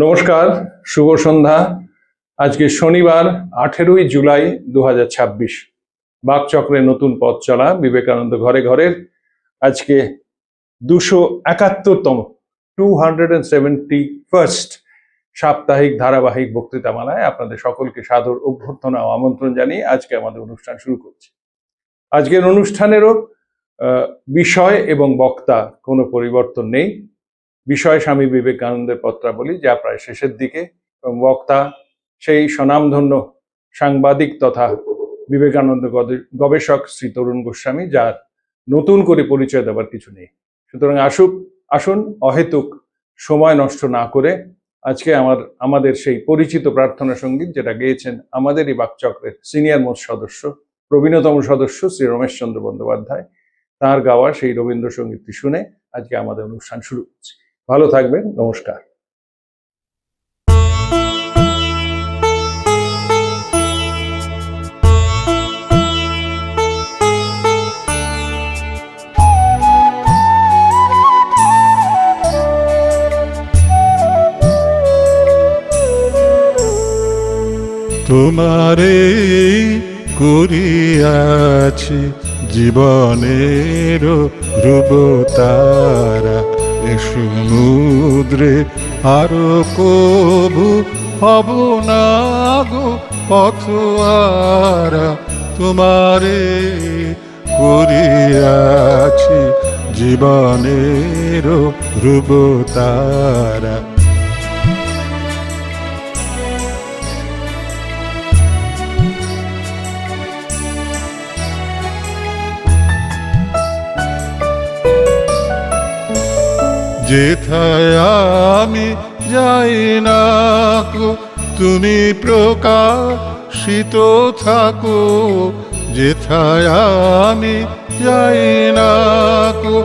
নমস্কার, শুভ সন্ধ্যা। আজকে শনিবার 18ই জুলাই 2026। বাকচক্রের নতুন পথ চলা বিবেকানন্দ ঘরে ঘরের আজকে 271তম 271st সাপ্তাহিক ধারাবাহিক বক্তৃতামালায় আপনাদের সকলকে সাদর অভ্যর্থনা ও আমন্ত্রণ জানিয়ে আজকে আমাদের অনুষ্ঠান শুরু করছি। আজকের অনুষ্ঠানেরও বিষয় এবং বক্তা কোনো পরিবর্তন নেই। বিষয় স্বামী বিবেকানন্দের পত্রাবলী, যা প্রায় শেষের দিকে, এবং বক্তা সেই স্বনামধন্য সাংবাদিক তথা বিবেকানন্দ গবেষক শ্রী তরুণ গোস্বামী, যার নতুন করে পরিচয় দেওয়ার কিছু নেই। সুতরাং আসুন অহেতুক সময় নষ্ট না করে আজকে আমাদের সেই পরিচিত প্রার্থনা সঙ্গীত, যেটা গেয়েছেন আমাদেরই বাকচক্রের সিনিয়র মোস্ট সদস্য, প্রবীণতম সদস্য শ্রী রমেশচন্দ্র বন্দ্যোপাধ্যায়, তার গাওয়া সেই রবীন্দ্রসঙ্গীতটি শুনে আজকে আমাদের অনুষ্ঠান শুরু করছি। ভালো থাকবেন, নমস্কার। তোমারে করিয়াছি জীবনের ধ্রুবতারা, এ সমুদ্রে আরো কবু হব না গো পথহারা। তোমারে করিয়াছি জীবনের ধ্রুবতারা। যেথায় আমি যাই না গো তুমি প্রকাশিত থাকো, যেথায় আমি যাই না গো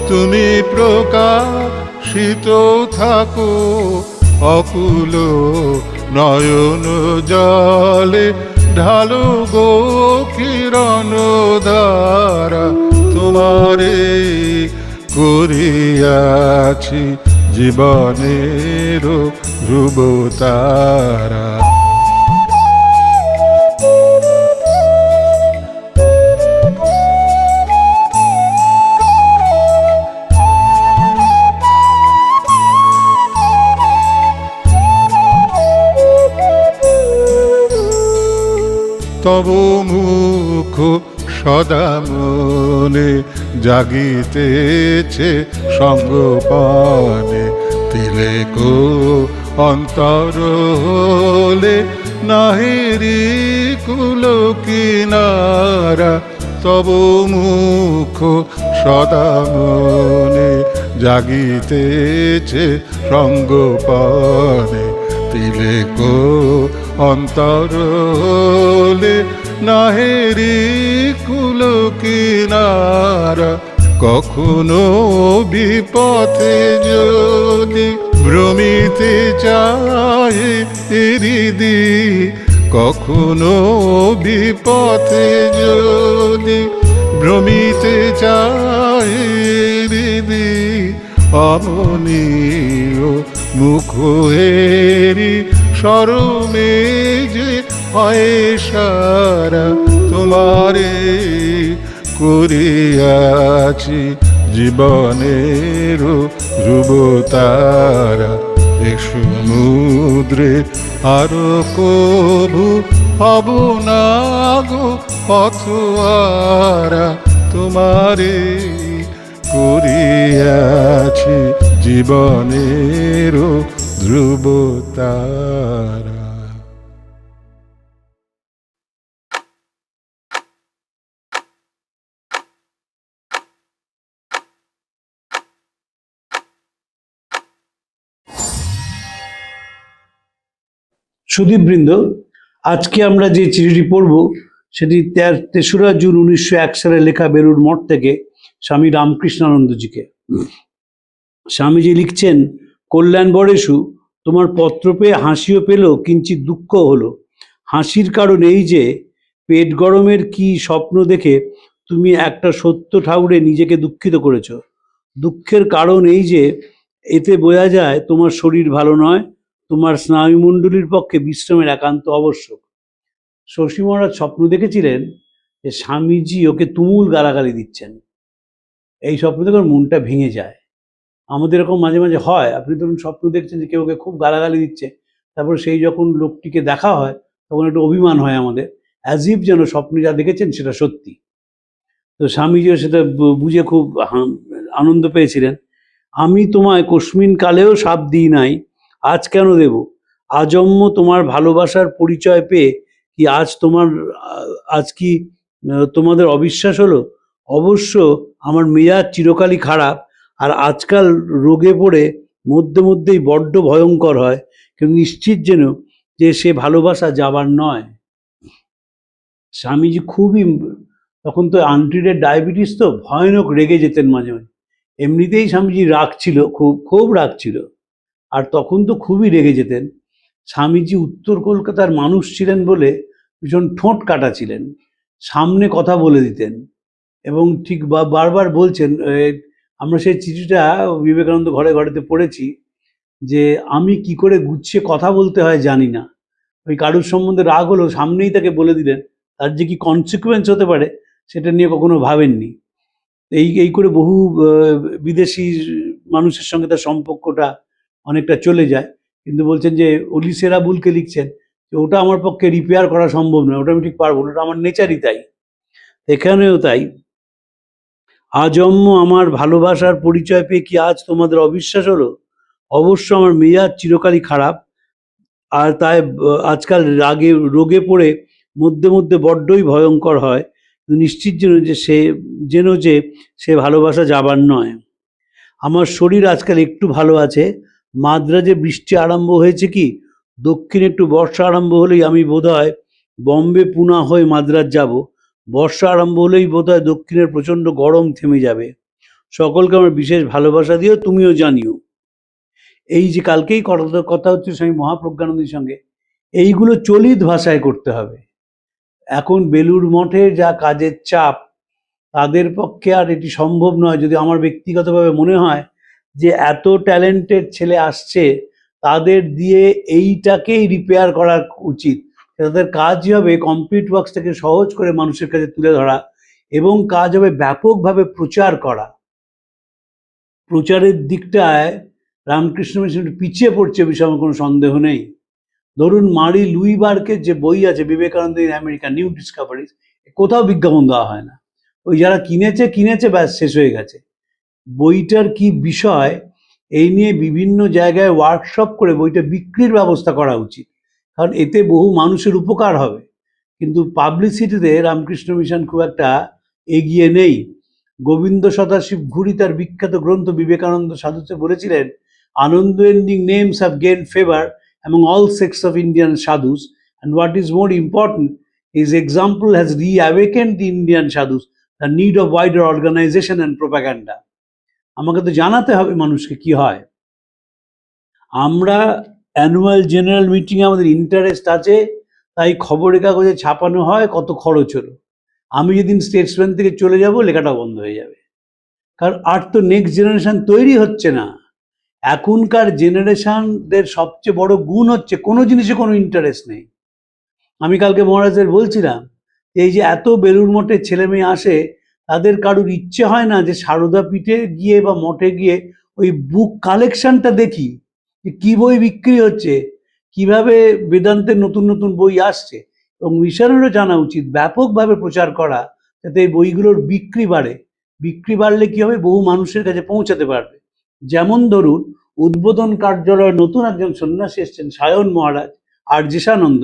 তুমি প্রকাশিত থাকো। অকুল নয়ন জলে ঢালো গো কিরণ ধারা। তোমারে করিয়াছি জীবনের ধ্রুবতারা। তব মুখ সদা মনে জাগিতেছে সঙ্গপানে, তিলেক অন্তর হলে নাহিরি কুল কিনারা। তব মুখ সদা মনে জাগিতেছে সঙ্গপানে, তিলেক অন্তর হলে নাহেরি কুল কিনারা। কখনো বিপথে যদি ভ্রমিতে চায় হৃদি, কখনো বিপথে যদি ভ্রমিতে চায় হৃদি, অমনীয় মুখ হেরি শরমে যে হয় সারা। তোমারে করিয়াছি জীবনের ধ্রুবতারা, এ সমুদ্রে আরো কবু হব না গো পথহারা। তোমারে করিয়াছি জীবনের ধ্রুবতারা। সুধীবৃন্দ, আজকে আমরা যে চিঠিটি পড়ব সেটি 3রা জুন 1901 সালে লেখা বেলুর মঠ থেকে স্বামী রামকৃষ্ণানন্দজিকে। স্বামীজি লিখছেন, কল্যাণ বরেশু, তোমার পত্র পেয়ে হাসিও পেল, কিঞ্চিত দুঃখ হলো। হাসির কারণ এই যে পেট গরমের কি স্বপ্ন দেখে তুমি একটা সত্য ঠাউরে নিজেকে দুঃখিত করেছো। দুঃখের কারণ এই যে এতে বোঝা যায় তোমার শরীর ভালো নয়, তোমার স্নায়ুমণ্ডলীর পক্ষে বিশ্রামের একান্ত আবশ্যক। শশী মহারাজ স্বপ্ন দেখেছিলেন যে স্বামীজি ওকে তুমুল গালাগালি দিচ্ছেন। এই স্বপ্ন দেখে ওর মনটা ভেঙে যায়। আমাদের এরকম মাঝে মাঝে হয়, আপনি ধরুন স্বপ্ন দেখছেন যে কেউ ওকে খুব গালাগালি দিচ্ছে, তারপর সেই যখন লোকটিকে দেখা হয় তখন একটু অভিমান হয় আমাদের, অ্যাজ ইফ যেন স্বপ্নে যা দেখেছেন সেটা সত্যি। তো স্বামীজিও সেটা বুঝে খুব আনন্দ পেয়েছিলেন। আমি তোমায় কস্মিন কালেও শাপ দিই নাই, আজ কেন দেব? আজন্ম তোমার ভালোবাসার পরিচয় পেয়ে কি আজ তোমার আজ কি তোমাদের অবিশ্বাস হলো? অবশ্য আমার মেজাজ চিরকালই খারাপ, আর আজকাল রোগে পড়ে মধ্যে মধ্যেই বড্ড ভয়ঙ্কর হয়, কিন্তু নিশ্চিত যেন যে সে ভালোবাসা যাবার নয়। স্বামীজি খুবই, তখন তো আনট্রিটেড ডায়াবেটিস, তো ভয়ানক রেগে যেতেন মাঝে মাঝে। এমনিতেই স্বামীজি রাগ ছিল, খুব খুব রাগ ছিল, আর তখন তো খুবই রেগে যেতেন। স্বামীজি উত্তর কলকাতার মানুষ ছিলেন বলে ভীষণ ঠোঁট কাটা ছিলেন, সামনে কথা বলে দিতেন এবং ঠিক বারবার বলছেন। আমরা সেই চিঠিটা বিবেকানন্দ ঘরে ঘরেতে পড়েছি যে আমি কি করে গুছিয়ে কথা বলতে হয় জানি না। ওই কারুর সম্বন্ধে রাগ হলো সামনেই তাকে বলে দিলেন, তার যে কি কনসিকুয়েন্স হতে পারে সেটা নিয়ে কখনো ভাবেননি। এই করে বহু বিদেশি মানুষের সঙ্গে তার সম্পর্কটা অনেকটা চলে যায়, কিন্তু বলছেন যে ওলিসেরা বুলকে লিখছেন যে ওটা আমার পক্ষে রিপেয়ার করা সম্ভব নয়, ওটা আমি ঠিক পারবো না, ওটা আমার নেচারই তাই। এখানেও তাই, আজন্ম আমার ভালোবাসার পরিচয় পেয়ে কি আজ তোমাদের অবিশ্বাস হলো? অবশ্য আমার মেজাজ চিরকালই খারাপ, আর তাই আজকাল রোগে পড়ে মধ্যে মধ্যে বড্ডই ভয়ঙ্কর হয়, নিশ্চিত যেন যে সে ভালোবাসা যাবার নয়। আমার শরীর আজকাল একটু ভালো আছে। মাদ্রাজে বৃষ্টি আরম্ভ হয়েছে কি, দক্ষিণে একটু বর্ষা আরম্ভ হলেই আমি বোধহয় বম্বে পুনা হয়ে মাদ্রাজ যাব। বর্ষা আরম্ভ হলেই বোধহয় দক্ষিণের প্রচণ্ড গরম থেমে যাবে। সকলকে আমার বিশেষ ভালোবাসা দিও, তুমিও জানিও। এই যে কালকেই কথা হচ্ছে স্বামী মহাপ্রজ্ঞানন্দের সঙ্গে, এইগুলো চলিত ভাষায় করতে হবে। এখন বেলুড় মঠে যা কাজের চাপ, তাদের পক্ষে আর এটি সম্ভব নয়। যদি আমার ব্যক্তিগতভাবে মনে হয় যে এত ট্যালেন্টেড ছেলে আসছে, তাদের দিয়ে এইটাকেই রিপেয়ার করা উচিত। তাদের কাজই হবে কমপ্লিট ওয়ার্কসটাকে সহজ করে মানুষের কাছে তুলে ধরা, এবং কাজ হবে ব্যাপকভাবে প্রচার করা। প্রচারের দিকটায় রামকৃষ্ণ মিশন পিছিয়ে পড়ছে, বিষয়ে আমার কোনো সন্দেহ নেই। ধরুন মারি লুই বার্কের যে বই আছে Vivekananda in America, new discoveries, কোথাও বিজ্ঞাপন দেওয়া হয় না। ওই যারা কিনেছে ব্যাস, শেষ হয়ে গেছে। বইটার কি বিষয় এই নিয়ে বিভিন্ন জায়গায় ওয়ার্কশপ করে বইটা বিক্রির ব্যবস্থা করা উচিত, কারণ এতে বহু মানুষের উপকার হবে। কিন্তু পাবলিসিটিতে রামকৃষ্ণ মিশন খুব একটা এগিয়ে নেই। গোবিন্দ সদাশিব ঘুরি তার বিখ্যাত গ্রন্থ বিবেকানন্দ সাধুতে বলেছিলেন, unending names have gained favor among all sects of Indian sadhus, and what is more important, his example has reawakened the Indian sadhus the need of wider organization and propaganda. আমাকে তো জানাতে হবে মানুষকে কি হয়। আমরা অ্যানুয়াল জেনারেল মিটিংয়ে আমাদের ইন্টারেস্ট আছে, তাই খবরের কাগজে ছাপানো হয়, কত খরচ হলো। আমি যেদিন স্টেটসম্যান থেকে চলে যাব, লেখাটা বন্ধ হয়ে যাবে, কারণ আর তো নেক্সট জেনারেশন তৈরি হচ্ছে না। এখনকার জেনারেশনদের সবচেয়ে বড় গুণ হচ্ছে কোনো জিনিসে কোনো ইন্টারেস্ট নেই। আমি কালকে মহারাজের বলছিলাম, এই যে এত বেলুড় মঠের ছেলে মেয়ে আসে, তাদের কারুর ইচ্ছে হয় না যে সারদা পীঠে গিয়ে বা মঠে গিয়ে ওই বুক কালেকশনটা দেখি, যে কী বই বিক্রি হচ্ছে, কিভাবে বেদান্তের নতুন নতুন বই আসছে। এবং মিশনেরও জানা উচিত ব্যাপকভাবে প্রচার করা, যাতে এই বইগুলোর বিক্রি বাড়ে। বিক্রি বাড়লে কি হবে, বহু মানুষের কাছে পৌঁছাতে পারবে। যেমন ধরুন উদ্বোধন কার্যালয়ে নতুন একজন সন্ন্যাসী এসছেন, সায়ন মহারাজ আর্যেশানন্দ।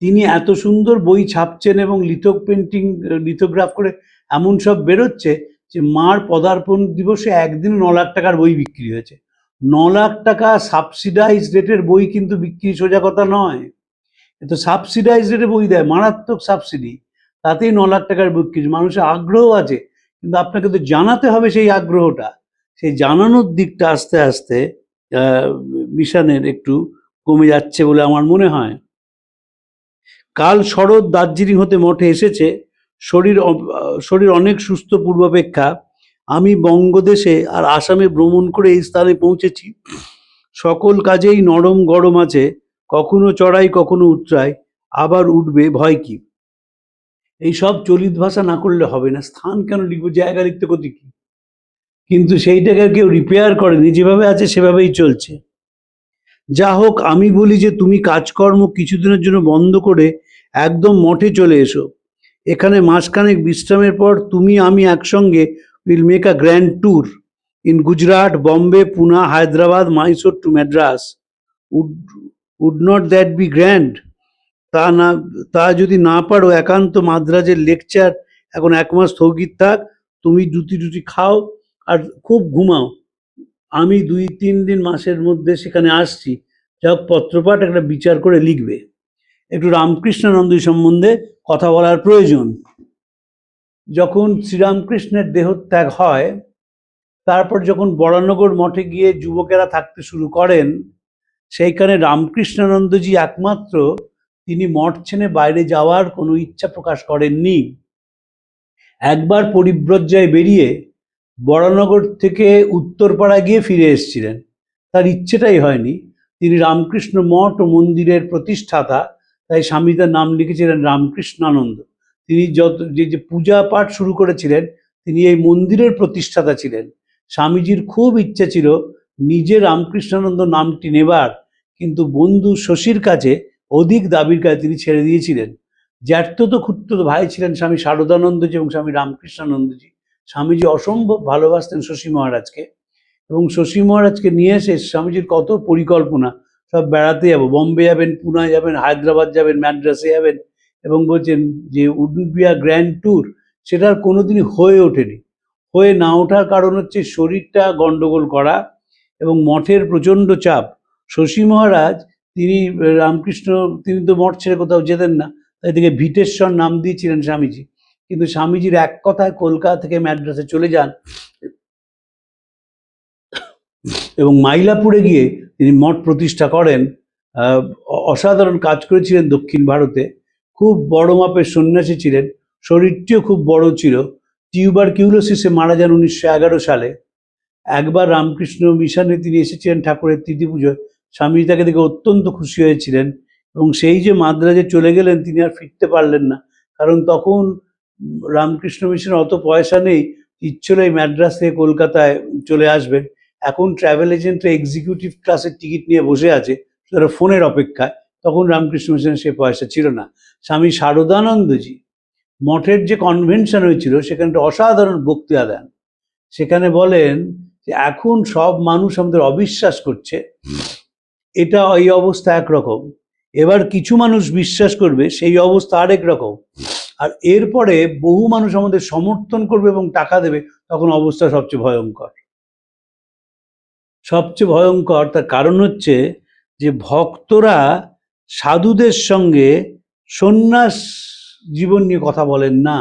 তিনি এত সুন্দর বই ছাপছেন এবং লিথোগ্রাফ করে এমন সব বেরোচ্ছে যে মার পদার্পণ দিবসে একদিন 9 লাখ টাকার বই বিক্রি হয়েছে। 9 লাখ টাকা সাবসিডাইজ রেটের বই কিন্তু বিক্রি সোজা কথা নয়। তো সাবসিডাইজ রেটে বই দেয়, মারাত্মক সাবসিডি, তাতেই 9 লাখ টাকার বিক্রি। মানুষের আগ্রহ আছে, কিন্তু আপনাকে তো জানাতে হবে সেই আগ্রহটা। সেই জানানোর দিকটা আস্তে আস্তে মিশনের একটু কমে যাচ্ছে বলে আমার মনে হয়। কাল শরৎ দার্জিলিং হতে মঠে এসেছে, শরীর অনেক সুস্থ পূর্বাপেক্ষা। আমি বঙ্গদেশে আর আসামে ভ্রমণ করে এই স্থানে পৌঁছেছি। সকল কাজেই নরম গরম আছে, কখনো চড়াই কখনো উতরাই, আবার উঠবে ভয় কি। এই সব চলিত ভাষা না করলে হবে না। স্থান কেন লিখবো, জায়গা লিখতে ক্ষতি কি? কিন্তু সেইটাকে কেউ রিপেয়ার করেনি, যেভাবে আছে সেভাবেই চলছে। যা হোক, আমি বলি যে তুমি কাজকর্ম কিছুদিনের জন্য বন্ধ করে একদম মঠে চলে এসো। এখানে মাসখানেক বিশ্রামের পর তুমি আমি একসঙ্গে will make a grand tour in Gujarat, Bombay, Poona, Hyderabad, Mysore to Madras. Would not that be grand? তা যদি না পারো, একান্ত মাদ্রাজের লেকচার এখন 1 মাস স্থগিত থাক। তুমি দুটি খাও আর খুব ঘুমাও। আমি 2-3 দিন মাসের মধ্যে সেখানে আসছি। যা হোক, পত্রপাঠ একটা বিচার করে লিখবে। একটু রামকৃষ্ণানন্দ সম্বন্ধে কথা বলার প্রয়োজন। যখন শ্রীরামকৃষ্ণের দেহত্যাগ হয়, তারপর যখন বরানগর মঠে গিয়ে যুবকেরা থাকতে শুরু করেন, সেইখানে রামকৃষ্ণানন্দজি একমাত্র তিনি মঠ ছেড়ে বাইরে যাওয়ার কোনো ইচ্ছা প্রকাশ করেননি। একবার পরিব্রজ্যায় বেরিয়ে বরানগর থেকে উত্তরপাড়া গিয়ে ফিরে এসেছিলেন। তার ইচ্ছেটাই হয়নি। তিনি রামকৃষ্ণ মঠ ও মন্দিরের প্রতিষ্ঠাতা, তাই স্বামী তার নাম লিখেছিলেন রামকৃষ্ণানন্দ। তিনি যে পূজা পাঠ শুরু করেছিলেন, তিনি এই মন্দিরের প্রতিষ্ঠাতা ছিলেন। স্বামীজির খুব ইচ্ছে ছিল নিজে রামকৃষ্ণানন্দ নামটি নেবার, কিন্তু বন্ধু শশীর কাছে অধিক দাবির কাছে তিনি ছেড়ে দিয়েছিলেন। জ্যাঠতো খুড়তো ভাই ছিলেন স্বামী শারদানন্দজি এবং স্বামী রামকৃষ্ণানন্দজি। স্বামীজি অসম্ভব ভালোবাসতেন শশী মহারাজকে, এবং শশী মহারাজকে নিয়ে এসে স্বামীজির কত পরিকল্পনা, সব বেড়াতে যাবো, বম্বে যাবেন, পুনা যাবেন, হায়দ্রাবাদ যাবেন, ম্যাড্রাসে যাবেন, এবং বলছেন যে would be a grand tour. সেটা আর কোনোদিনই হয়ে ওঠেনি। হয়ে না ওঠার কারণ হচ্ছে শরীরটা গন্ডগোল করা এবং মঠের প্রচণ্ড চাপ। শশী মহারাজ তিনি তিনি তো মঠ ছেড়ে কোথাও যেতেন না, তাই থেকে ভিটেশ্বর নাম দিয়েছিলেন স্বামীজি। কিন্তু স্বামীজির এক কথায় কলকাতা থেকে ম্যাড্রাসে চলে যান এবং মাইলাপুরে গিয়ে তিনি মঠ প্রতিষ্ঠা করেন। অসাধারণ কাজ করেছিলেন দক্ষিণ ভারতে। খুব বড় মাপের সন্ন্যাসী ছিলেন, শরীরটিও খুব বড় ছিল। টিউবারকিউলোসিসে মারা যান 1911 সালে। একবার রামকৃষ্ণ মিশনে তিনি এসেছিলেন ঠাকুরের তিথি পুজোয়। স্বামী তাকে দেখে অত্যন্ত খুশি হয়েছিলেন, এবং সেই যে মাদ্রাজে চলে গেলেন তিনি আর ফিরতে পারলেন না, কারণ তখন রামকৃষ্ণ মিশনে অত পয়সা নেই। ইচ্ছে হলো এই ম্যাড্রাস থেকে কলকাতায় চলে আসবেন। এখন ট্রাভেল এজেন্টরা এক্সিকিউটিভ ক্লাসের টিকিট নিয়ে বসে আছে তারা ফোনের অপেক্ষায়। তখন রামকৃষ্ণ মিশনে সে পয়সা ছিল না। স্বামী শারদানন্দজি মঠের যে কনভেনশন হয়েছিল সেখানে একটা অসাধারণ বক্তৃতা দেন। সেখানে বলেন যে এখন সব মানুষ আমাদের অবিশ্বাস করছে, এটা এই অবস্থা একরকম, এবার কিছু মানুষ বিশ্বাস করবে, সেই অবস্থা আরেক রকম, আর এরপরে বহু মানুষ আমাদের সমর্থন করবে এবং টাকা দেবে, তখন অবস্থা সবচেয়ে ভয়ঙ্কর। সবচেয়ে ভয়ঙ্কর তার কারণ হচ্ছে যে ভক্তরা সাধুদের সঙ্গে সন্ন্যাস জীবন নিয়ে কথা বলেন না,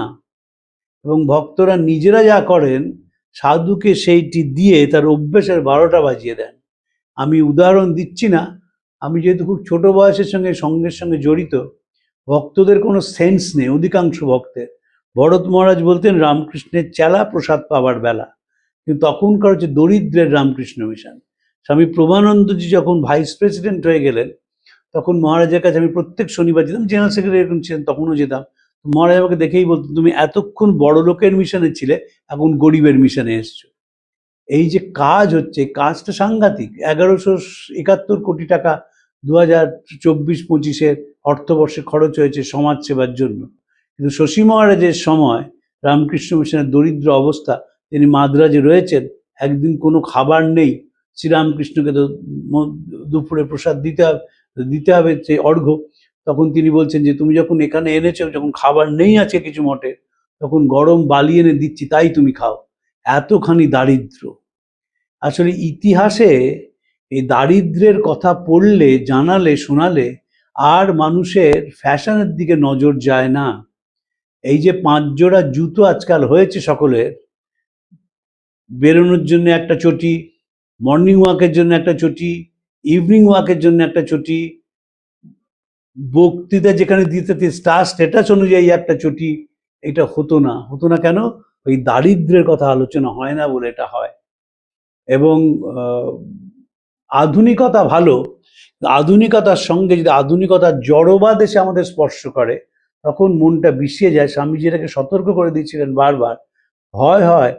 এবং ভক্তরা নিজেরা যা করেন সাধুকে সেইটি দিয়ে তার অভ্যেসের 12টা বাজিয়ে দেন। আমি উদাহরণ দিচ্ছি না, আমি যেহেতু খুব ছোট বয়সের সঙ্গে সঙ্গে জড়িত। ভক্তদের কোনো সেন্স নেই, অধিকাংশ ভক্তের। ভরত মহারাজ বলতেন রামকৃষ্ণের চেলা প্রসাদ পাবার বেলা, কিন্তু তখনকার হচ্ছে দরিদ্রের রামকৃষ্ণ মিশন। স্বামী প্রভানন্দজি যখন ভাইস প্রেসিডেন্ট হয়ে গেলেন, তখন মহারাজের কাছে আমি প্রত্যেক শনিবার যেতাম, জেনারেল সেক্রেটারি এরকম ছিলেন তখনও যেতাম। মহারাজ আমাকে দেখেই বলতেন, তুমি এতক্ষণ বড় লোকের মিশনে ছিলে, এখন গরিবের মিশনে এসছো। এই যে কাজ হচ্ছে, কাজটা সাংঘাতিক। 1171 কোটি টাকা 2024-25 অর্থবর্ষে খরচ হয়েছে সমাজ সেবার জন্য। কিন্তু শশী মহারাজের সময় রামকৃষ্ণ মিশনের দরিদ্র অবস্থা, তিনি মাদ্রাজে রয়েছেন, একদিন কোনো খাবার নেই, শ্রীরামকৃষ্ণকে তো দুপুরে প্রসাদ দিতে হবে যে অর্ঘ্য। তখন তিনি বলছেন যে তুমি যখন এখানে এনেছো, যখন খাবার নেই আছে কিছু মঠে, তখন গরম বালি এনে দিচ্ছি, তাই তুমি খাও। এতখানি দারিদ্র। আসলে ইতিহাসে এই দারিদ্র্যের কথা পড়লে, জানালে, শোনালে আর মানুষের ফ্যাশনের দিকে নজর যায় না। এই যে 5 জোড়া জুতো আজকাল হয়েছে সকলের, বেরোনোর জন্য একটা চটি, মর্নিং ওয়াকের জন্য একটা চটি, ইভিনিং ওয়াকের জন্য একটা চটি, বক্তৃতা যেখানে দিতে স্টার স্ট্যাটাস অনুযায়ী একটা চটি, এটা হতো না কেন? ওই দারিদ্র্যের কথা আলোচনা হয় না বলে এটা হয়। এবং আধুনিকতা ভালো, আধুনিকতার সঙ্গে যদি আধুনিকতার জড়বাদ এসে আমাদের স্পর্শ করে তখন মনটা বিষিয়ে যায়। স্বামীজি এটাকে সতর্ক করে দিয়েছিলেন বারবার। হয় হয়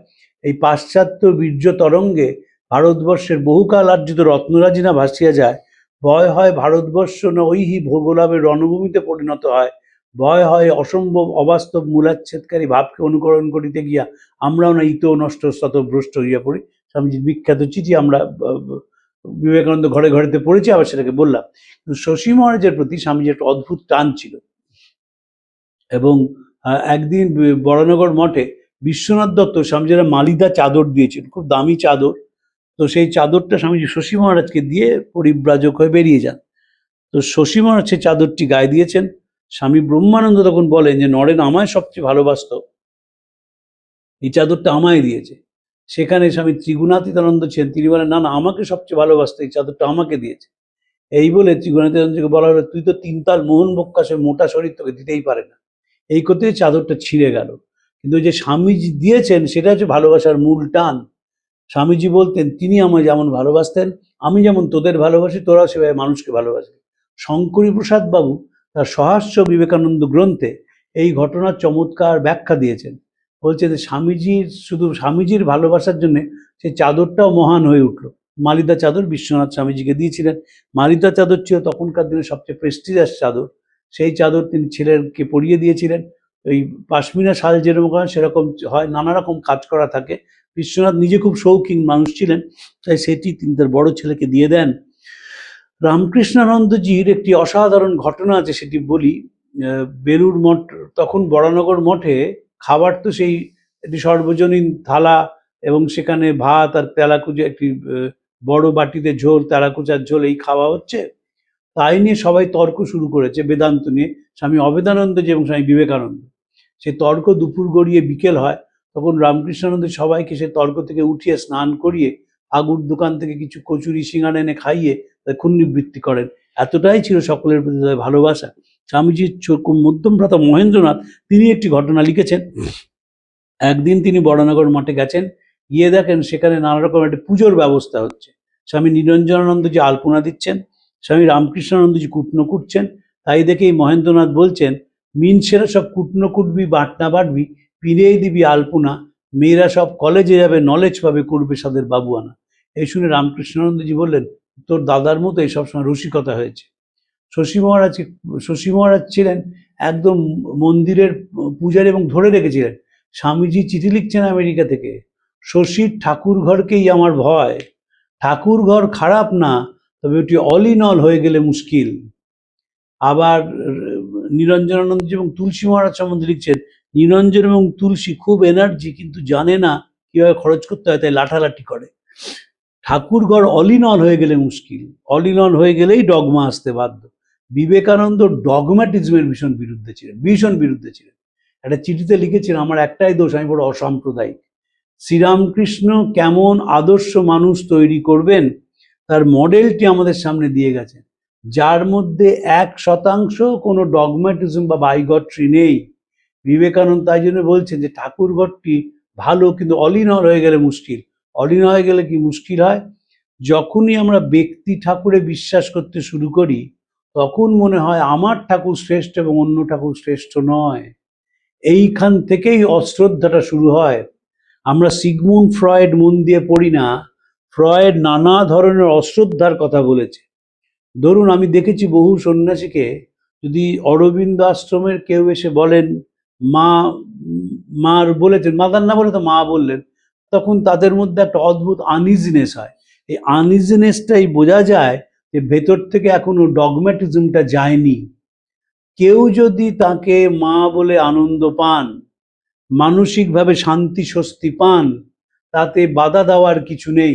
এই পাশ্চাত্য বীর্য তরঙ্গে ভারতবর্ষের বহুকাল আর্জিত রত্নরাজি না ভাসিয়া যায়, ভয় হয় ভারতবর্ষ না ঐহি ভোগলাভের রণভূমিতে পরিণত হয়, ভয় হয় অসম্ভব অবাস্তব মূলাচ্ছেদকারী ভাবকে অনুকরণ করিতে গিয়া আমরাও না ইত নষ্ট শতভ্রষ্ট হইয়া পড়ি। স্বামীজির বিখ্যাত চিঠি আমরা বিবেকানন্দ ঘরে ঘরেতে পড়েছি, আবার সেটাকে বললাম। কিন্তু শশী মহারাজের প্রতি স্বামীজির একটা অদ্ভুত টান ছিল। এবং একদিন বরানগর মঠে বিশ্বনাথ দত্ত স্বামীজিরা মালিদা চাদর দিয়েছেন, খুব দামি চাদর। তো সেই চাদরটা স্বামীজি শশী মহারাজকে দিয়ে পরিব্রাজক হয়ে বেরিয়ে যান। তো শশী মহারাজ সেই চাদরটি গায়ে দিয়েছেন। স্বামী ব্রহ্মানন্দ তখন বলেন যে নরেন আমায় সবচেয়ে ভালোবাসত, এই চাদরটা আমায় দিয়েছে। সেখানে স্বামী ত্রিগুণাতীতানন্দ ছিলেন, তিনি বলেন না না, আমাকে সবচেয়ে ভালোবাসত, এই চাদরটা আমাকে দিয়েছে। এই বলে ত্রিগুণাতীতানন্দকে বলা হলো তুই তো তিনতাল মোহন বক্কাসের মোটা শরীর, তোকে দিতেই পারে না। এই করতে চাদরটা ছিঁড়ে গেল। কিন্তু যে স্বামীজি দিয়েছেন সেটা হচ্ছে ভালোবাসার মূল টান। স্বামীজি বলতেন তিনি আমায় যেমন ভালোবাসতেন, আমি যেমন তোদের ভালোবাসি তোরাও সেভাবে মানুষকে ভালোবাসবি। শঙ্করী প্রসাদ বাবু তার সহাস্য বিবেকানন্দ গ্রন্থে এই ঘটনার চমৎকার ব্যাখ্যা দিয়েছেন। বলছে যে স্বামীজির ভালোবাসার জন্য সেই চাদরটাও মহান হয়ে উঠল। মালিদা চাদর বিশ্বনাথ স্বামীজিকে দিয়েছিলেন। মালিদা চাদর ছিল তখনকার দিনে সবচেয়ে প্রেস্টিজিয়াস চাদর। সেই চাদর তিনি ছেলেকে পরিয়ে দিয়েছিলেন। ওই পাশমিনা শাল যেরকম হয় সেরকম হয়, নানা রকম কাজ করা থাকে। বিশ্বনাথ নিজে খুব শৌখিন মানুষ ছিলেন, তাই সেটি তিনি তার বড় ছেলেকে দিয়ে দেন। রামকৃষ্ণানন্দজির একটি অসাধারণ ঘটনা আছে, সেটি বলি। বেলুড় মঠ, তখন বরানগর মঠে খাবার তো সেই একটি সর্বজনীন থালা, এবং সেখানে ভাত আর তেলাকুচা, একটি বড় বাটিতে ঝোল, তেলাকুচার ঝোল, এই খাওয়া হচ্ছে। তাই নিয়ে সবাই তর্ক শুরু করেছে বেদান্ত নিয়ে। স্বামী অবেদানন্দজি এবং স্বামী বিবেকানন্দ, সে তর্ক দুপুর গড়িয়ে বিকেল হয়। তখন রামকৃষ্ণানন্দ সবাইকে সে তর্ক থেকে উঠিয়ে স্নান করিয়ে আগুর দোকান থেকে কিছু কচুরি সিঙ্গাড়া এনে খাইয়ে ক্ষুণ্ণবৃত্তি করেন। এতটাই ছিল সকলের প্রতি তাদের ভালোবাসা। স্বামীজির মধ্যম ভ্রাতা মহেন্দ্রনাথ তিনি একটি ঘটনা লিখেছেন। একদিন তিনি বরানগর মঠে গেছেন, গিয়ে দেখেন সেখানে নানা রকম একটা পুজোর ব্যবস্থা হচ্ছে। স্বামী নিরঞ্জনানন্দজি আলপনা দিচ্ছেন, স্বামী রামকৃষ্ণানন্দজি কুটনো কুটছেন। তাই দেখেই মহেন্দ্রনাথ বলছেন, মিনসেরা সব কুটনো কুটবি, বাটনা বাটবি, পিড়েই দিবি আলপনা, মেয়েরা সব কলেজে যাবে, নলেজ পাবে, করবে সাদের বাবুয়ানা। এই শুনে রামকৃষ্ণানন্দজি বললেন, তোর দাদার মতো এই সবসময় রসিকতা হয়েছে। শশী মহারাজ ছিলেন একদম মন্দিরের পূজারী এবং ধরে রেখেছিলেন। স্বামীজি চিঠি লিখছেন আমেরিকা থেকে, শশীর ঠাকুর ঘরকেই আমার ভয়, ঠাকুর ঘর খারাপ না, তবে ওটি অল ইন অল হয়ে গেলে মুশকিল। আবার নিরঞ্জনানন্দজি এবং তুলসী মহারাজ সম্বন্ধে লিখছেন, নিরঞ্জন এবং তুলসী খুব এনার্জি, কিন্তু জানে না কিভাবে খরচ করতে হয়, তাই লাঠালাঠি করে। ঠাকুর ঘর অল ইন অল হয়ে গেলে মুশকিল, অল ইন অল হয়ে গেলেই ডগমা আসতে বাধ্য। বিবেকানন্দ ডগম্যাটিজমের ভীষণ বিরুদ্ধে ছিলেন। একটা চিঠিতে লিখেছেন, আমার একটাই দোষ, আমি বড় অসাম্প্রদায়িক। শ্রীরামকৃষ্ণ কেমন আদর্শ মানুষ তৈরি করবেন তার মডেলটি আমাদের সামনে দিয়ে গেছেন, যার মধ্যে 1% কোনো ডগম্যাটিজম বা বাইগট্রি নেই। বিবেকানন্দ তাই জন্য বলছেন যে ঠাকুর ঘরটি ভালো, কিন্তু অল ইন অল হয়ে গেলে মুশকিল। অল ইন হয়ে গেলে কি মুশকিল হয়? যখনই আমরা ব্যক্তি ঠাকুরে বিশ্বাস করতে শুরু করি তখন মনে হয় আমার ঠাকুর শ্রেষ্ঠ এবং অন্য ঠাকুর শ্রেষ্ঠ নয়। এইখান থেকেই অশ্রদ্ধাটা শুরু হয়। আমরা সিগমুন্ড ফ্রয়েড মন দিয়ে পড়ি না, ফ্রয়েড নানা ধরনের অশ্রদ্ধার কথা বলেছে। ধরুন, আমি দেখেছি বহু সন্ন্যাসীকে যদি অরবিন্দ আশ্রমের কেউ এসে বলেন মার বলেছেন, মাদার না বলে তো মা বললেন, তখন তাদের মধ্যে একটা অদ্ভুত আনইজিনেস হয়। এই আনইজিনেসটাই বোঝা যায় যে ভেতর থেকে এখনো ডগম্যাটিজমটা যায়নি। কেউ যদি তাকে মা বলে আনন্দ পান, মানসিকভাবে শান্তি স্বস্তি পান, তাতে বাধা দেওয়ার কিছু নেই।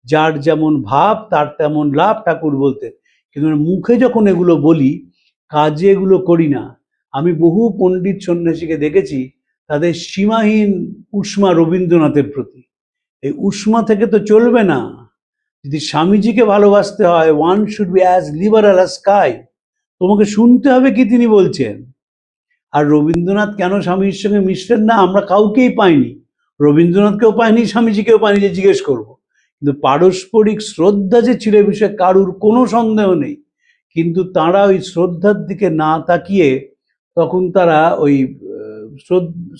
যার যেমন ভাব তার তেমন লাভ, ঠাকুর বলতেন। কিন্তু মুখে যখন এগুলো বলি, কাজে এগুলো করি না। আমি বহু পণ্ডিত সন্ন্যাসীকে দেখেছি, তাদের সীমাহীন উষ্মা রবীন্দ্রনাথের প্রতি। এই উষ্মা থেকে তো চলবে না। যদি স্বামীজিকে ভালোবাসতে হয়, one should be as liberal as sky. তোমাকে শুনতে হবে কি তিনি বলছেন। আর রবীন্দ্রনাথ কেন স্বামীর সঙ্গে মিশলেন না, আমরা কাউকেই পাইনি। রবীন্দ্রনাথকেও পাইনি, স্বামীজিকেও পাইনি যে জিজ্ঞেস করব। কিন্তু পারস্পরিক শ্রদ্ধা যে ছিল এ বিষয়ে কারুর কোনো সন্দেহ নেই। কিন্তু তারা ওই শ্রদ্ধার দিকে না তাকিয়ে তখন তারা ওই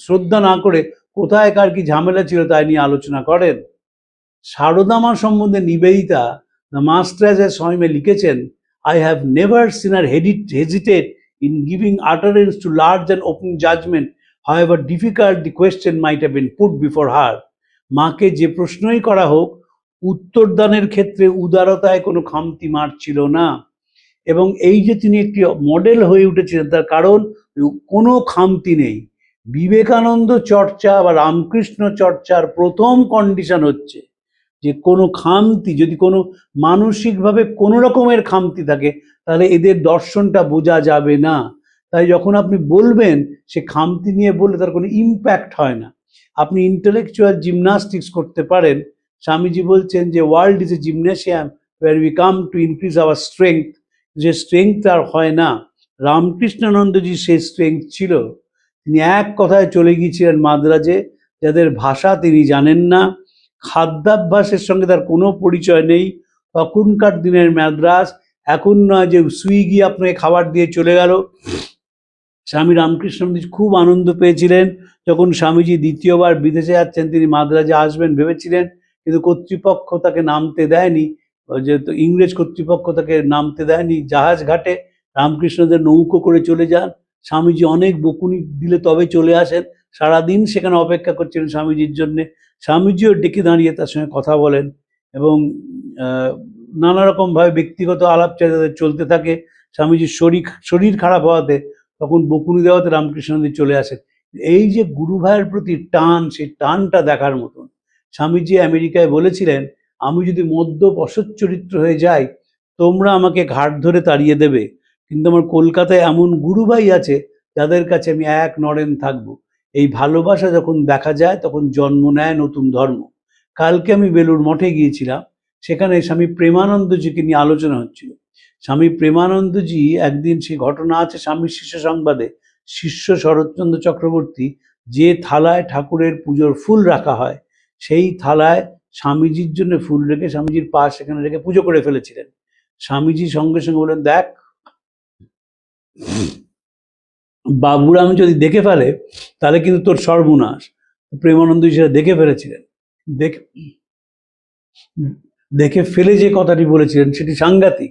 শ্রদ্ধা না করে কোথায় কার কি ঝামেলা ছিল তাই নিয়ে আলোচনা করেন। সারদা মা সম্বন্ধে নিবেদিতা দ্য মাস্টার স্বয়মে লিখেছেন, I have never seen her hesitate in giving utterance to large and open judgment, however difficult the question might have been put before her. মাকে যে প্রশ্নই করা হোক উত্তরদানের ক্ষেত্রে উদারতায় কোনো খামতি মারছিল না। এবং এই যে তিনি একটি মডেল হয়ে উঠেছিলেন তার কারণ কোনো খামতি নেই। বিবেকানন্দ চর্চা বা রামকৃষ্ণ চর্চার প্রথম কন্ডিশন হচ্ছে যে কোনো খামতি, যদি কোনো মানসিকভাবে কোনো রকমের খামতি থাকে তাহলে এদের দর্শনটা বোঝা যাবে না। তাই যখন আপনি বলবেন সে খামতি নিয়ে বললে তার কোনো ইম্প্যাক্ট হয় না। আপনি ইন্টেলেকচুয়াল জিমনাস্টিক্স করতে পারেন। স্বামীজি বলছেন যে world is a gymnasium where we come to increase our strength. যে স্ট্রেংথ আর হয় না, রামকৃষ্ণানন্দজি সেই স্ট্রেংথ ছিল। তিনি এক কথায় চলে গিয়েছিলেন মাদ্রাজে, যাদের ভাষা তিনি জানেন না, খাদ্যাভ্যাসের সঙ্গে তার কোনো পরিচয় নেই। তখনকার দিনের মাদ্রাজ, এখন নয় যে সুইগি আপনাকে খাবার দিয়ে চলে গেল। স্বামী রামকৃষ্ণজি খুব আনন্দ পেয়েছিলেন যখন স্বামীজি দ্বিতীয়বার বিদেশে যাচ্ছেন, তিনি মাদ্রাজে আসবেন ভেবেছিলেন, কিন্তু কর্তৃপক্ষ তাকে নামতে দেয়নি। যেহেতু ইংরেজ কর্তৃপক্ষ তাকে নামতে দেয়নি জাহাজ ঘাটে, রামকৃষ্ণদের নৌকো করে চলে যান। স্বামীজি অনেক বকুনি দিলে তবে চলে আসেন। সারাদিন সেখানে অপেক্ষা করছিলেন স্বামীজির জন্যে। স্বামীজিও ডেকে দাঁড়িয়ে তার সঙ্গে কথা বলেন এবং নানা রকমভাবে ব্যক্তিগত আলাপচারিতা চলতে থাকে। স্বামীজির শরীর খারাপ হওয়াতে তখন বকুনি দেওয়াতে রামকৃষ্ণজি চলে আসেন। এই যে গুরু ভাইয়ের প্রতি টান, সেই টানটা দেখার মতন। স্বামীজি আমেরিকায় বলেছিলেন, আমি যদি মদ্যপ অসচ্চরিত্র হয়ে যাই তোমরা আমাকে ঘাট ধরে তাড়িয়ে দেবে, কিন্তু আমার কলকাতায় এমন গুরু ভাই আছে যাদের কাছে আমি এক নরেন থাকবো। এই ভালোবাসা যখন দেখা যায় তখন জন্ম নেয় নতুন ধর্ম। কালকে আমি বেলুর মঠে গিয়েছিলাম, সেখানে স্বামী প্রেমানন্দজিকে নিয়ে আলোচনা হচ্ছিল। স্বামী প্রেমানন্দজি একদিন, সেই ঘটনা আছে স্বামীর শিষ্য সংবাদে, শিষ্য শরৎচন্দ্র চক্রবর্তী যে থালায় ঠাকুরের পুজোর ফুল রাখা হয় সেই থালায় স্বামীজির জন্য ফুল রেখে স্বামীজির পা সেখানে রেখে পুজো করে ফেলেছিলেন। স্বামীজি সঙ্গে সঙ্গে বলেন, দেখ বাবুরাম যদি দেখে ফেলে তাহলে কিন্তু তোর সর্বনাশ। প্রেমানন্দ সেটা দেখে ফেলেছিলেন। দেখে ফেলে যে কথাটি বলেছিলেন সেটি সাংঘাতিক।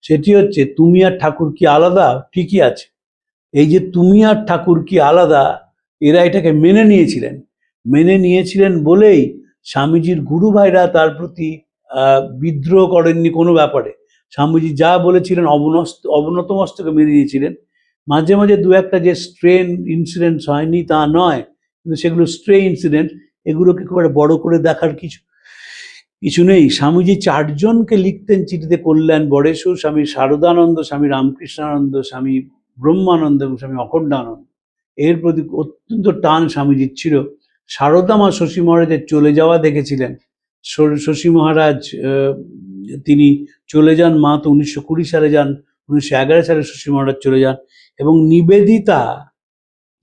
সেটি হচ্ছে, তুমি আর ঠাকুর কি আলাদা? ঠিকই আছে, এই যে তুমি আর ঠাকুর কি আলাদা, এরা এটাকে মেনে নিয়েছিলেন বলেই স্বামীজির গুরু ভাইরা তার প্রতি বিদ্রোহ করেননি কোনো ব্যাপারে। স্বামীজি যা বলেছিলেন অবনত মস্তকে মেনে নিয়েছিলেন। মাঝে মাঝে দু একটা যে স্ট্রেন ইনসিডেন্টস হয়নি তা নয়, কিন্তু সেগুলো স্ট্রে ইনসিডেন্ট, এগুলোকে খুব বড় করে দেখার কিছু নেই। স্বামীজি চারজনকে লিখতেন চিঠিতে, কল্যাণ বড়েশ্বর, স্বামী শারদানন্দ, স্বামী রামকৃষ্ণানন্দ, স্বামী ব্রহ্মানন্দ এবং স্বামী অখণ্ডানন্দ। এর প্রতি অত্যন্ত টান স্বামীজির ছিল। শারদা মা শশী মহারাজের চলে যাওয়া দেখেছিলেন। শশী মহারাজ তিনি চলে যান, মা তো 1920 সালে যান, 1911 সালে শশী মহারাজ চলে যান। এবং নিবেদিতা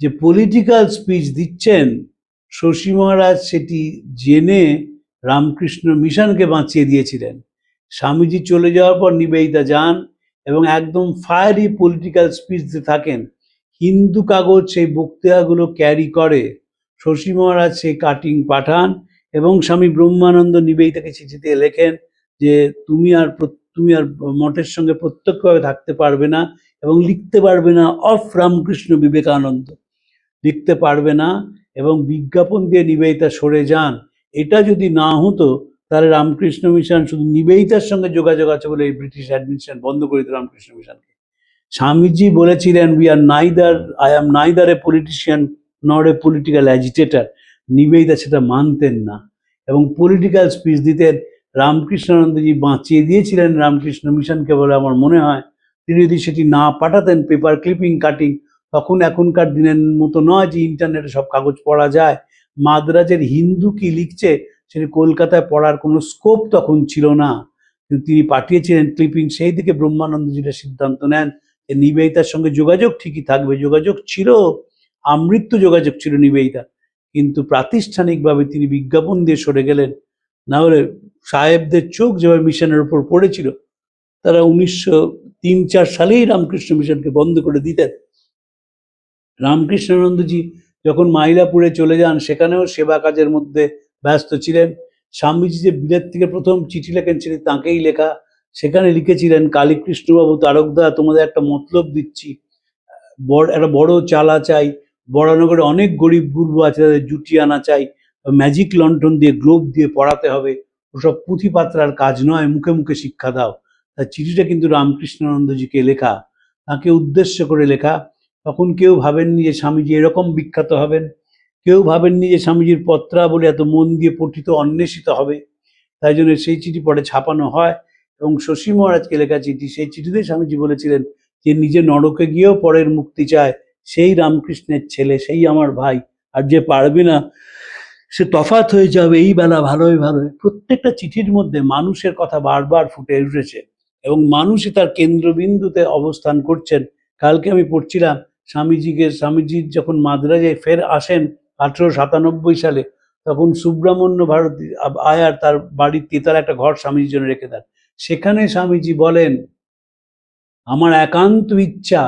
যে পলিটিক্যাল স্পিচ দিচ্ছেন, শশী মহারাজ সেটি জেনে রামকৃষ্ণ মিশনকে বাঁচিয়ে দিয়েছিলেন। স্বামীজি চলে যাওয়ার পর নিবেদিতা যান এবং একদম ফায়ারি পলিটিক্যাল স্পিচ দিতে থাকেন। হিন্দু কাগজ সেই বক্তৃতাগুলো ক্যারি করে, শশী মহারাজ সেই কাটিং পাঠান এবং স্বামী ব্রহ্মানন্দ নিবেদিতাকে চিঠিতে লেখেন যে তুমি আর মঠের সঙ্গে প্রত্যক্ষভাবে থাকতে পারবে না এবং লিখতে পারবে না অফ রামকৃষ্ণ বিবেকানন্দ, লিখতে পারবে না, এবং বিজ্ঞাপন দিয়ে নিবেদিতা সরে যান। এটা যদি না হতো তাহলে রামকৃষ্ণ মিশন শুধু নিবেদিতার সঙ্গে যোগাযোগ আছে বলে এই ব্রিটিশ অ্যাডমিনিস্ট্রেশন বন্ধ করে দিত রামকৃষ্ণ মিশনকে। স্বামীজি বলেছিলেন, I am neither a politician not a political agitator. Nivedita সেটা মানতেন না এবং পলিটিক্যাল স্পিচ দিতেন। রামকৃষ্ণানন্দজি বাঁচিয়ে দিয়েছিলেন রামকৃষ্ণ মিশনকে বলে আমার মনে হয়। তিনি যদি সেটি না পাঠাতেন পেপার ক্লিপিং কাটিং, তখন এখনকার দিনের মতো নয় যে ইন্টারনেটে সব কাগজ পড়া যায়। মাদ্রাজের হিন্দু কি লিখছে সেটি কলকাতায় পড়ার কোনো স্কোপ তখন ছিল না, কিন্তু তিনি পাঠিয়েছিলেন ক্লিপিং। সেই দিকে ব্রহ্মানন্দজিরা সিদ্ধান্ত নেন যে নিবেদিতার সঙ্গে যোগাযোগ ঠিকই থাকবে। যোগাযোগ ছিল, আমৃত্যু যোগাযোগ ছিল নিবেদিতা, কিন্তু প্রাতিষ্ঠানিকভাবে তিনি বিজ্ঞাপন দিয়ে সরে গেলেন। না হলে সাহেবদের চোখ যেভাবে মিশনের উপর পড়েছিল, তারা 1903-4 সালেই রামকৃষ্ণ মিশনকে বন্ধ করে দিতেন। রামকৃষ্ণানন্দজি যখন মাইলাপুরে চলে যান, সেখানেও সেবা কাজের মধ্যে ব্যস্ত ছিলেন। স্বামীজি যে বিলেত থেকে প্রথম চিঠি লেখেন সেটি তাঁকেই লেখা। সেখানে লিখেছিলেন, কালীকৃষ্ণবাবু, তারকদা, তোমাদের একটা মতলব দিচ্ছি, একটা বড় চালা চাই, বরানগরে অনেক গরিব গুরু আছে, তাদের জুটিয়ে আনা চাই, ম্যাজিক লণ্ঠন দিয়ে গ্লোব দিয়ে পড়াতে হবে, ওসব পুঁথি পাত্রার কাজ নয়, মুখে মুখে শিক্ষা দাও। তার চিঠিটা কিন্তু রামকৃষ্ণানন্দজিকে লেখা, তাকে উদ্দেশ্য করে লেখা। তখন কেউ ভাবেননি যে স্বামীজি এরকম বিখ্যাত হবেন, কেউ ভাবেননি যে স্বামীজির পত্রাবলী এত মন দিয়ে পঠিত অন্বেষিত হবে। তাই জন্য সেই চিঠি পরে ছাপানো হয়, এবং শশী মহারাজকে লেখা চিঠি, সেই চিঠিতে স্বামীজি বলেছিলেন যে নিজে নরকে গিয়েও পরের মুক্তি চায়, সেই রামকৃষ্ণের ছেলে, সেই আমার ভাই, আর যে পারবে না সে তফাৎ হয়ে যাবে এই বেলা ভালোই ভালোই। প্রত্যেকটা চিঠির মধ্যে মানুষের কথা বারবার ফুটে উঠেছে, এবং মানুষই তার কেন্দ্রবিন্দুতে অবস্থান করছেন। কালকে আমি পড়ছিলাম স্বামীজির যখন মাদ্রাজে ফের আসেন 1897 সালে, তখন সুব্রহ্মণ্য ভারতী আয়ার তার বাড়ির তেতার একটা ঘর স্বামীজির জন্য রেখে দেন। সেখানে স্বামীজি বলেন, আমার একান্ত ইচ্ছা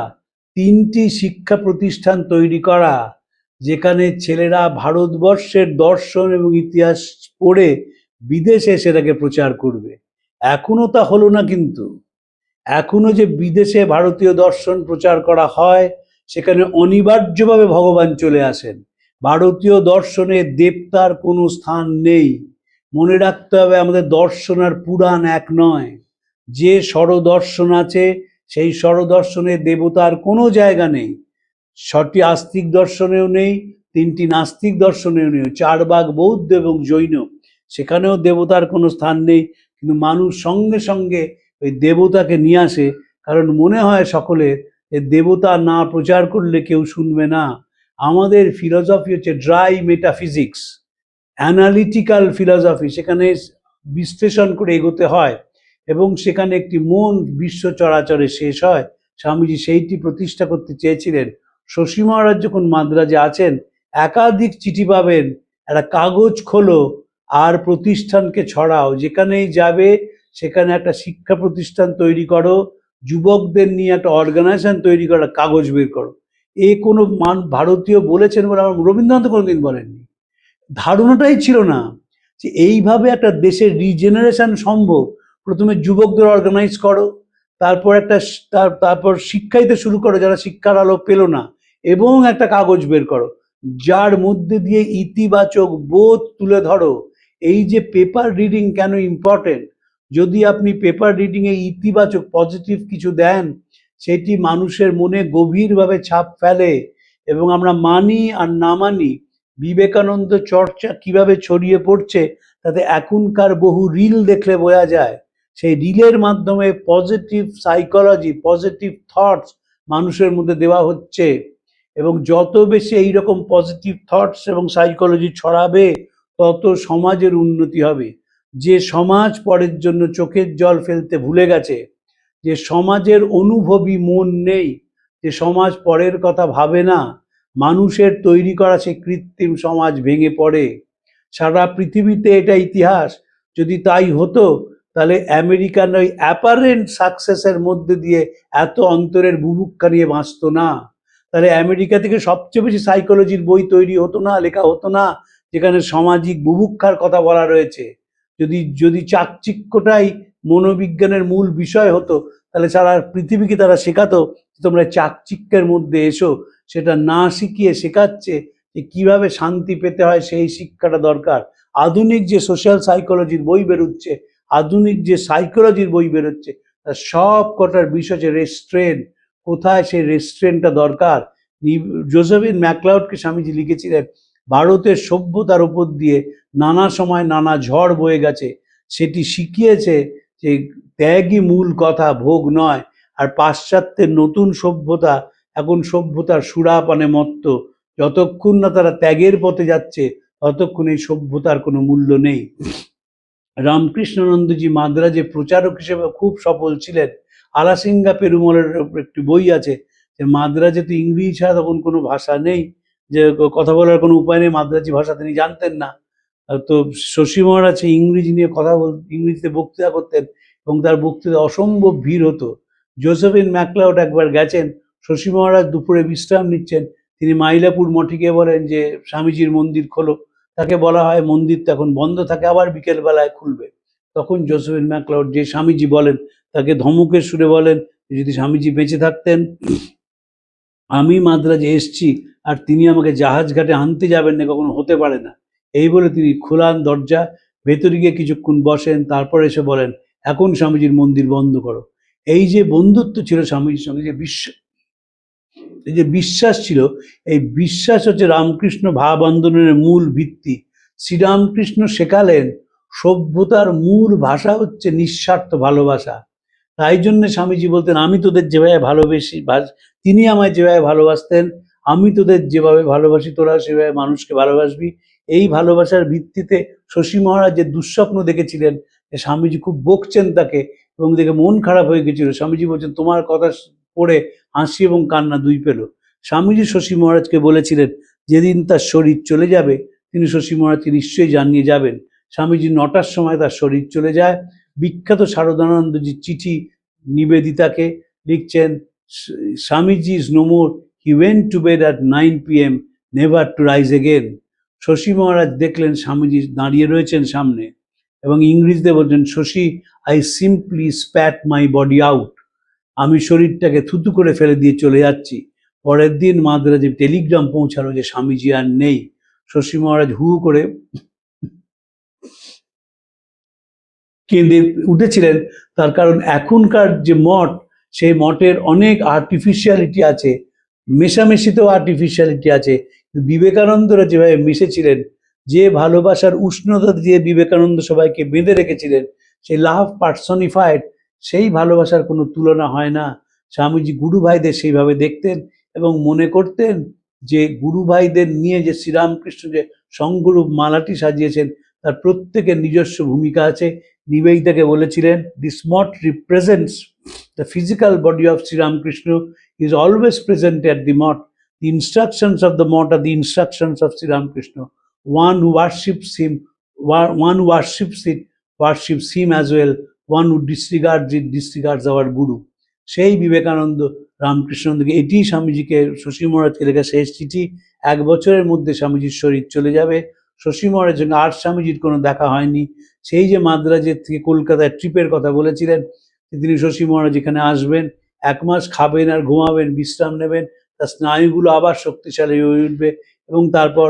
3টি শিক্ষা প্রতিষ্ঠান তৈরি করা, যেখানে ছেলেরা ভারতবর্ষের দর্শন এবং ইতিহাস পড়ে বিদেশে সেটাকে প্রচার করবে। এখনো তা হলো না, কিন্তু এখনো যে বিদেশে ভারতীয় দর্শন প্রচার করা হয়, সেখানে অনিবার্যভাবে ভগবান চলে আসেন। ভারতীয় দর্শনে দেবতার কোনো স্থান নেই। মনে রাখতে হবে, আমাদের দর্শন আর পুরাণ এক নয়। যে স্বরদর্শন আছে, সেই স্বরদর্শনে দেবতার কোনো জায়গা নেই। 6টি আস্তিক দর্শনেও নেই, 3টি নাস্তিক দর্শনেও নেই, 4 ভাগ বৌদ্ধ এবং জৈন, সেখানেও দেবতার কোনো স্থান নেই। কিন্তু মানুষ সঙ্গে সঙ্গে ওই দেবতাকে নিয়ে আসে, কারণ মনে হয় সকলের যে দেবতা না প্রচার করলে কেউ শুনবে না। আমাদের ফিলসফি হচ্ছে ড্রাই মেটাফিজিক্স, অ্যানালিটিক্যাল ফিলসফি, সেখানে বিশ্লেষণ করে এগোতে হয়, এবং সেখানে একটি মন বিশ্ব চরাচরে শেষ হয়। স্বামীজি সেইটি প্রতিষ্ঠা করতে চেয়েছিলেন। শশী মহারাজ যখন মাদ্রাজে আছেন, একাধিক চিঠি পাবেন, একটা কাগজ খোলো আর প্রতিষ্ঠানকে ছড়াও, যেখানেই যাবে সেখানে একটা শিক্ষা প্রতিষ্ঠান তৈরি করো, যুবকদের নিয়ে একটা অর্গানাইজেশন তৈরি করো, কাগজ বের করো। এ কোনো ভারতীয় বলেছেন বলে আমার রবীন্দ্রনাথ কোনোদিন বলেননি। ধারণাটাই ছিল না যে এইভাবে একটা দেশের রিজেনারেশন সম্ভব। প্রথমে যুবকদের অর্গানাইজ করো, তারপর তারপর শিক্ষাইতে শুরু করো যারা শিক্ষার আলো পেল না, এবং একটা কাগজ বের করো যার মধ্যে দিয়ে ইতিবাচক বোধ তুলে ধরো। এই যে পেপার রিডিং কেন ইম্পর্টেন্ট, যদি আপনি পেপার রিডিংয়ে ইতিবাচক পজিটিভ কিছু দেন, সেটি মানুষের মনে গভীরভাবে ছাপ ফেলে। এবং আমরা মানি আর না মানি, বিবেকানন্দ চর্চা কিভাবে ছড়িয়ে পড়ছে তাতে এখনকার বহু রিল দেখলে বোঝা যায়। সেই রিলের মাধ্যমে পজিটিভ সাইকোলজি, পজিটিভ থটস মানুষের মধ্যে দেওয়া হচ্ছে, এবং যত বেশি এইরকম পজিটিভ থটস এবং সাইকোলজি ছড়াবে, তত সমাজের উন্নতি হবে। যে সমাজ পরের জন্য চোখের জল ফেলতে ভুলে গেছে, যে সমাজের অনুভবী মন নেই, যে সমাজ পরের কথা ভাবে না, মানুষের তৈরি করা সেই কৃত্রিম সমাজ ভেঙে পড়ে। সারা পৃথিবীতে এটা ইতিহাস। যদি তাই হতো, তাহলে আমেরিকান ওই অ্যাপারেন্ট সাকসেসের মধ্যে দিয়ে এত অন্তরের বুভুক্ষা নিয়ে বাঁচত না। তাহলে আমেরিকা থেকে সবচেয়ে বেশি সাইকোলজির বই তৈরি হতো না, লেখা হতো না, যেখানে সামাজিক বুভুক্ষার কথা বলা রয়েছে। যদি চাকচিক্যটাই মনোবিজ্ঞানের মূল বিষয় হতো, তাহলে সারা পৃথিবীকে তারা শেখাতো তোমরা চাকচিক্যের মধ্যে এসো। সেটা না শিখিয়ে শেখাচ্ছে যে কিভাবে শান্তি পেতে হয়, সেই শিক্ষাটা দরকার। আধুনিক যে সোশ্যাল সাইকোলজির বই বেরোচ্ছে, আধুনিক যে সাইকোলজির বই বেরোচ্ছে, তার সব কটার বিষয় হচ্ছে রেস্ট্রেন। কোথায় সেই রেস্ট্রেনটা দরকার? জোসেফিন ম্যাকলাউডকে স্বামীজি লিখেছিলেন, ভারতের সভ্যতার উপর দিয়ে নানা সময় নানা ঝড় বয়ে গেছে, সেটি শিখিয়েছে যে ত্যাগই মূল কথা, ভোগ নয়। আর পাশ্চাত্যের নতুন সভ্যতা এখন সভ্যতার সুরাপানে মত্ত। যতক্ষণ না তারা ত্যাগের পথে যাচ্ছে, ততক্ষণ এই সভ্যতার কোনো মূল্য নেই। রামকৃষ্ণানন্দজি মাদ্রাজে প্রচারক হিসেবে খুব সফল ছিলেন। আলাসিঙ্গা পেরুমলের একটি বই আছে যে মাদ্রাজে তো ইংরেজি ছাড়া তখন কোনো ভাষা নেই, যে কথা বলার কোনো উপায় নেই, মাদ্রাজি ভাষা তিনি জানতেন না। তো শশী মহারাজ ইংরেজি নিয়ে ইংরেজিতে বক্তৃতা করতেন এবং তার বক্তৃতা অসম্ভব ভিড় হতো। জোসেফিন ম্যাকলাউড একবার গেছেন, শশী মহারাজ দুপুরে বিশ্রাম নিচ্ছেন, তিনি মাইলাপুর মঠে বলেন যে স্বামীজির মন্দির খোলো। তাকে বলা হয় মন্দির তো এখন বন্ধ থাকে, আবার বিকেল বেলায় খুলবে। তখন জোসেফিন ম্যাকলাউড, যে স্বামীজি বলেন, তাকে ধমকের সুরে বলেন, যদি স্বামীজি বেঁচে থাকতেন, আমি মাদ্রাজে এসছি আর তিনি আমাকে জাহাজ ঘাটে আনতে যাবেন না, কখনো হতে পারে না। এই বলে তিনি খোলান দরজা, ভেতরে গিয়ে কিছুক্ষণ বসেন, তারপর এসে বলেন, এখন স্বামীজির মন্দির বন্ধ করো। এই যে বন্ধুত্ব ছিল স্বামীজির সঙ্গে, এই যে বিশ্বাস ছিল, এই বিশ্বাস হচ্ছে রামকৃষ্ণ ভাব আন্দোলনের মূল ভিত্তি। শ্রীরামকৃষ্ণ শেখালেন সভ্যতার মূল ভাষা হচ্ছে নিঃস্বার্থ ভালোবাসা। তাই জন্য স্বামীজি বলতেন, আমি তোদের যেভাবে ভালোবেসি, তিনি আমায় যেভাবে ভালোবাসতেন, আমি তোদের যেভাবে ভালোবাসি তোরা সেভাবে মানুষকে ভালোবাসবি। এই ভালোবাসার ভিত্তিতে শশী মহারাজ যে দুঃস্বপ্ন দেখেছিলেন, স্বামীজি খুব বকছেন তাকে এবং দেখে মন খারাপ হয়ে গেছিল। স্বামীজি বলছেন, তোমার কথা পড়ে হাসি এবং কান্না দুই পেল। স্বামীজি শশী মহারাজকে বলেছিলেন, যেদিন তার শরীর চলে যাবে তিনি শশী মহারাজকে নিশ্চয়ই জানিয়ে যাবেন। স্বামীজি 9টার সময় তার শরীর চলে যায়। বিখ্যাত শারদানন্দজির চিঠি নিবেদিতাকে লিখছেন, Swamiji is no more, he went to bed at 9 PM, never to rise again. Shashi Maharaj দেখলেন স্বামীজি দাঁড়িয়ে রয়েছেন সামনে এবং ইংরেজিতে বলছেন, Shashi, I simply spat my body out, আমি শরীরটাকে থুতু করে ফেলে দিয়ে চলে যাচ্ছি। পরের দিন মাদ্রাজে টেলিগ্রাম পৌঁছালো যে স্বামীজি আর নেই। শশী মহারাজ হু করে কেঁদে উঠেছিলেন। তার কারণ এখনকার যে মঠ, সেই মঠের অনেক আর্টিফিশিয়ালিটি আছে, মেশামেশিতেও আর্টিফিশিয়ালিটি আছে। বিবেকানন্দরা যেভাবে মিশেছিলেন, যে ভালোবাসার উষ্ণতা দিয়ে বিবেকানন্দ সবাইকে বেঁধে রেখেছিলেন, সেই লাভ পার্সনিফাইড, সেই ভালোবাসার কোনো তুলনা হয় না। স্বামীজি গুরু ভাইদের সেইভাবে দেখতেন এবং মনে করতেন যে গুরু ভাইদের নিয়ে যে শ্রীরামকৃষ্ণ যে সংঘরূপ মালাটি সাজিয়েছেন, তার প্রত্যেকের নিজস্ব ভূমিকা আছে। নিবেদিতাকে বলেছিলেন, this Math represents the physical body of Sri Ramakrishna, is always present at the mott. The instructions of the mott are the instructions of Sri Ramakrishna. One who worships him, one who worships it, worships him as well. One who disregards it, disregards our Guru. সেই বিবেকানন্দ রামকৃষ্ণকে, এটি স্বামীজিকে, শশী মহারাজকে লেখা শেষ চিঠি। 1 বছরের মধ্যে স্বামীজির শরীর চলে যাবে। শশী মহারাজের সঙ্গে আর স্বামীজির কোনো দেখা হয়নি। সেই যে মাদ্রাজের থেকে কলকাতায় ট্রিপের কথা বলেছিলেন, তিনি শশী মহারাজ এখানে আসবেন, 1 মাস খাবেন আর ঘুমাবেন, বিশ্রাম নেবেন, তার স্নায়ুগুলো আবার শক্তিশালী হয়ে উঠবে এবং তারপর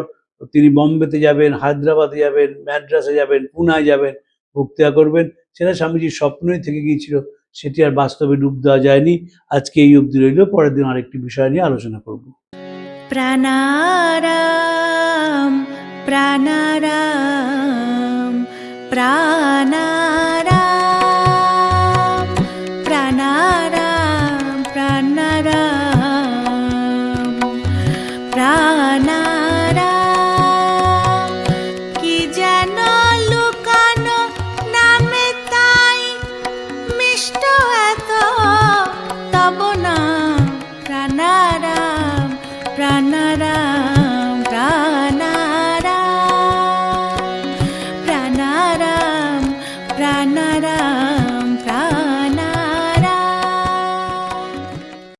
তিনি বম্বেতে যাবেন, হায়দ্রাবাদে যাবেন, ম্যাড্রাসে যাবেন, পুনায় যাবেন, বক্তৃতা করবেন। সেটা স্বামীজির স্বপ্নই থেকে গিয়েছিল, সেটি আর বাস্তবে ডুব দেওয়া যায়নি। আজকে এই অবধি রইল, পরের দিন আরেকটি বিষয় নিয়ে আলোচনা করব। প্রাণারাম প্রাণারাম প্রাণারাম প্রাণারাম প্রাণারাম প্রাণারাম, কি যেন লুকানো নামে তাই মিষ্ট এত তব নাম। প্রাণারাম প্রাণারাম প্রাণারাম প্রাণারাম প্রাণারাম।